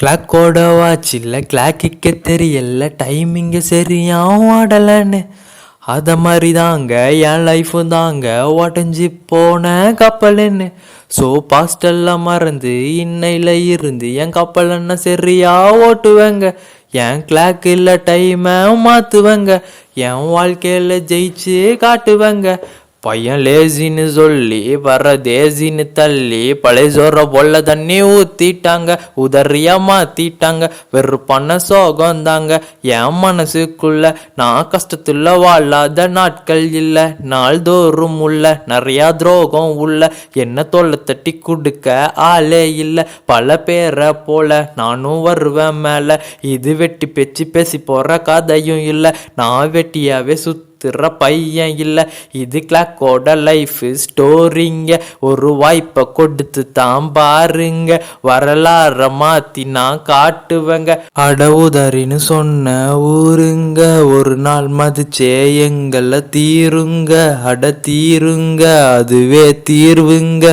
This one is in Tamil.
கிளாக்கோட வாட்சில் கிளாக்கிக்க தெரியல, டைமிங்க சரியா ஓடலன்னு. அத மாதிரி தாங்க என் லைஃபும் தாங்க உடஞ்சி போன கப்பலுன்னு. ஸோ பாஸ்டெல்லாம் மறந்து இன்னையில இருந்து என் கப்பல் என்ன சரியா ஓட்டுவேங்க. என் கிளாக் இல்லை டைமை மாற்றுவேங்க. என் வாழ்க்கையில் ஜெயிச்சு காட்டுவேங்க. பையன் லேசின்னு சொல்லி வர தேசின்னு தள்ளி பழைய சோற பொல்ல தண்ணி ஊத்திட்டாங்க, உதறியா மாத்திட்டாங்க. வெறுப்பான சோகம் தாங்க என் மனசுக்குள்ள. நான் கஷ்டத்துல வாழாத நாட்கள் இல்லை, நாள்தோறும் உள்ள நிறையா துரோகம் உள்ள. என்ன தொல்லை தட்டி கொடுக்க ஆளே இல்லை, பல பேரை போல நானும் வருவேன் மேல. இது வெட்டி பேச்சு பேசி போற கதையும் இல்லை, நான் வெட்டியாவே பையன் இல்லை. இது கிளாக்கோட லைஃப் ஸ்டோரிங்க, ஒரு வாய்ப்பை கொடுத்து தான் பாருங்க. வரலாற மாத்தி நான் காட்டுவேங்க. அடவுதறின்னு சொன்ன ஊருங்க, ஒரு நாள் மதிச்சே எங்களை தீருங்க. அட தீருங்க, அதுவே தீர்வுங்க.